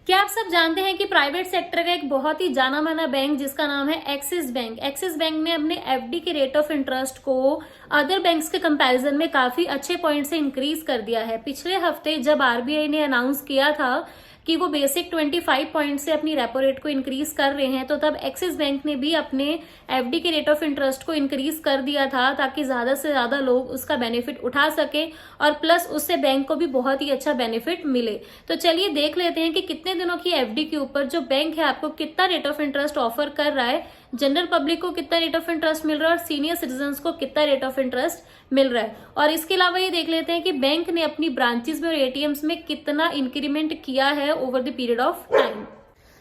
क्या आप सब जानते हैं कि प्राइवेट सेक्टर का एक बहुत ही जाना माना बैंक जिसका नाम है एक्सिस बैंक ने अपने एफडी के रेट ऑफ इंटरेस्ट को अदर बैंक्स के कंपैरिजन में काफी अच्छे पॉइंट से इंक्रीज कर दिया है। पिछले हफ्ते जब आरबीआई ने अनाउंस किया था कि वो बेसिक 25 पॉइंट से अपनी रेपो रेट को इंक्रीज कर रहे हैं, तो तब एक्सिस बैंक ने भी अपने एफडी के रेट ऑफ इंटरेस्ट को इंक्रीज कर दिया था ताकि ज्यादा से ज्यादा लोग उसका बेनिफिट उठा सके और प्लस उससे बैंक को भी बहुत ही अच्छा बेनिफिट मिले। तो चलिए देख लेते हैं कि कितने दिनों की एफडी के ऊपर जो बैंक है आपको कितना रेट ऑफ इंटरेस्ट ऑफर कर रहा है, जनरल पब्लिक को कितना रेट ऑफ इंटरेस्ट मिल रहा है और सीनियर सिटीजन्स को कितना रेट ऑफ इंटरेस्ट मिल रहा है। और इसके अलावा ये देख लेते हैं कि बैंक ने अपनी ब्रांचेस में और एटीएम्स में कितना इंक्रीमेंट किया है over the period of time.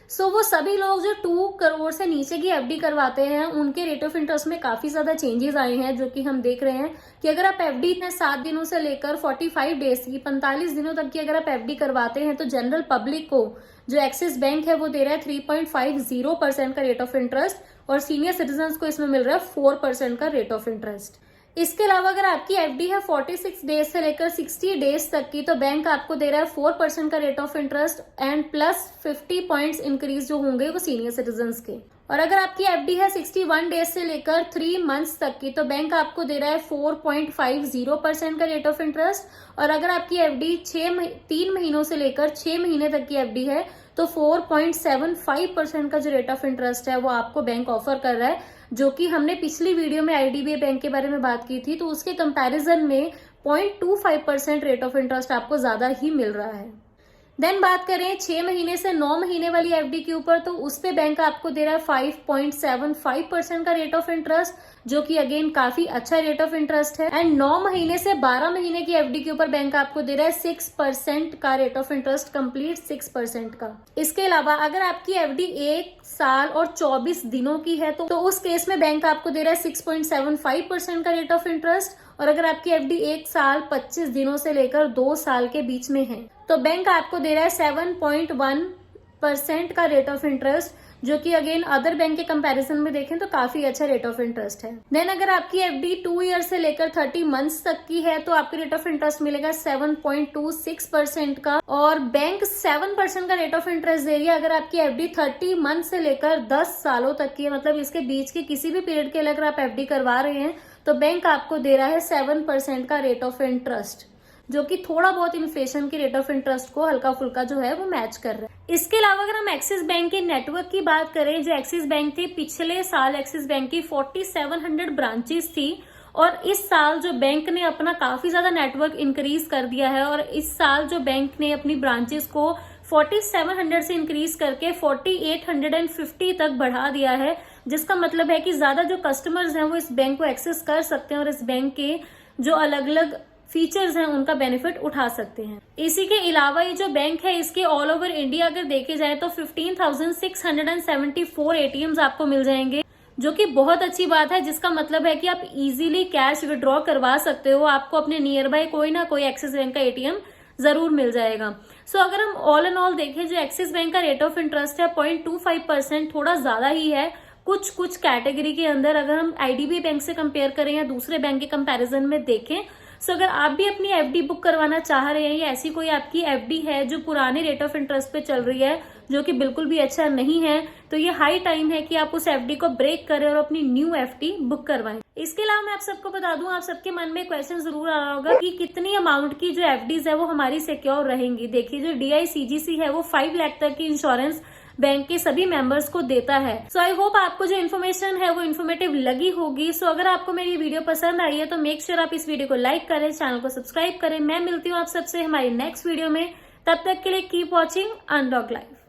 So वो सभी लोग जो 2 करोड़ से नीचे की एफडी करवाते हैं उनके रेट ऑफ इंटरेस्ट में काफी ज्यादा चेंजेस आए हैं, जो कि हम देख रहे हैं कि अगर आप एफडी 7 दिनों से लेकर 45 डेज की 45 दिनों तक की अगर आप एफडी करवाते हैं तो जनरल पब्लिक को जो एक्सिस बैंक है वो दे रहा है 3.50% का रेट ऑफ इंटरेस्ट और सीनियर सिटीजन्स को इसमें मिल रहा है 4% का रेट ऑफ इंटरेस्ट। इसके अलावा अगर आपकी एफडी है 46 डेज से लेकर 60 डेज तक की तो बैंक आपको दे रहा है 4% का rate of interest and plus 50 points increase जो होंगे वो सीनियर सिटीजन्स के। और अगर आपकी एफडी है 61 डेज से लेकर 3 मंथ्स तक की तो बैंक आपको दे रहा है 4.50% का रेट ऑफ इंटरेस्ट और अगर आपकी एफडी 3 महीनों से लेकर 6 महीने तक की एफडी है तो 4.75% का जो रेट ऑफ इंटरेस्ट है वो आपको बैंक ऑफर कर रहा है, जो कि हमने पिछली वीडियो में आईडीबीआई बैंक के बारे में बात की थी। तो उसके कंपैरिजन में 0.25% रेट ऑफ इंटरेस्ट आपको ज्यादा ही मिल रहा है। देन बात करें 6 महीने से 9 महीने वाली एफडी के ऊपर तो उस पे बैंक आपको दे रहा है 5.75% का रेट ऑफ इंटरेस्ट, जो कि अगेन काफी अच्छा रेट ऑफ इंटरेस्ट है। एंड 9 महीने से 12 महीने की एफडी के ऊपर बैंक आपको दे रहा है 6% का रेट ऑफ इंटरेस्ट, कंप्लीट 6% का। इसके अलावा अगर आपकी एफडी 1 साल और 24 दिनों की है तो उस केस में बैंक आपको दे रहा है 6.75% का रेट ऑफ इंटरेस्ट और अगर आपकी एफडी 1 साल 25 दिनों से लेकर 2 साल के बीच में है तो बैंक आपको दे रहा है 7.1% का रेट ऑफ इंटरेस्ट, जो कि अगेन अदर बैंक के कंपैरिजन में देखें तो काफी अच्छा रेट ऑफ इंटरेस्ट है। देन अगर आपकी एफडी 2 ईयर से लेकर 30 मंथ्स तक की है तो आपको रेट ऑफ इंटरेस्ट मिलेगा 7.26% का और बैंक 7% का रेट ऑफ इंटरेस्ट दे रही है अगर आपकी एफडी 30 मंथ से लेकर 10 सालों तक की है, मतलब इसके बीच के किसी भी पीरियड के लिए अगर आप एफडी करवा रहे हैं तो बैंक आपको दे रहा है 7% का रेट ऑफ इंटरेस्ट, जो कि थोड़ा बहुत इन्फ्लेशन के रेट ऑफ इंटरेस्ट को हल्का फुल्का जो है वो मैच कर रहा है। इसके अलावा अगर हम एक्सिस बैंक के नेटवर्क की बात करें, जो एक्सिस बैंक थी पिछले साल एक्सिस बैंक की 4700 ब्रांचेस थी और इस साल जो बैंक ने अपना काफी ज्यादा नेटवर्क इंक्रीज कर दिया है और इस साल जो बैंक ने अपनी ब्रांचेस को 4700 से इंक्रीज करके 4850 तक बढ़ा दिया है, जिसका मतलब है कि ज्यादा जो कस्टमर्स हैं वो इस बैंक को एक्सेस कर सकते हैं और इस बैंक के जो अलग अलग फीचर्स हैं उनका बेनिफिट उठा सकते हैं। इसी के अलावा ये जो बैंक है इसके ऑल ओवर इंडिया अगर देखे जाए तो 15,674 एटीएम्स आपको मिल जाएंगे, जो कि बहुत अच्छी बात है, जिसका मतलब है कि आप इजीली कैश विड्रॉ करवा सकते हो। आपको अपने नियर बाय कोई ना कोई एक्सिस बैंक का एटीएम जरूर मिल जाएगा। सो अगर हम ऑल एंड ऑल देखें जो एक्सिस बैंक का रेट ऑफ इंटरेस्ट है 0.25%, थोड़ा ज्यादा ही है कुछ कैटेगरी के अंदर अगर हम आईडीबीआई बैंक से कंपेयर करें या दूसरे बैंक के कंपैरिजन में देखें। सो अगर आप भी अपनी एफडी बुक करवाना चाह रहे हैं या ऐसी कोई आपकी एफडी है जो पुराने रेट ऑफ इंटरेस्ट पे चल रही है जो कि बिल्कुल भी अच्छा नहीं है, तो ये हाई टाइम है कि आप उस एफडी को ब्रेक करें और अपनी न्यू एफडी बुक करवाएं। इसके अलावा मैं आप सबको बता दूं, आप सबके मन में क्वेश्चन जरूर आ रहा होगा कि कितनी अमाउंट की जो एफडीज है वो हमारी सिक्योर रहेंगी। देखिए जो डीआईसीजीसी है वो 5 लाख तक की इंश्योरेंस बैंक के सभी मेंबर्स को देता है। सो आई होप आपको जो इन्फॉर्मेशन है वो इन्फॉर्मेटिव लगी होगी। सो अगर आपको मेरी वीडियो पसंद आई है तो मेक श्योर आप इस वीडियो को लाइक करें, चैनल को सब्सक्राइब करें। मैं मिलती हूँ आप सबसे हमारी नेक्स्ट वीडियो में, तब तक के लिए कीप वॉचिंग अनलॉक लाइफ।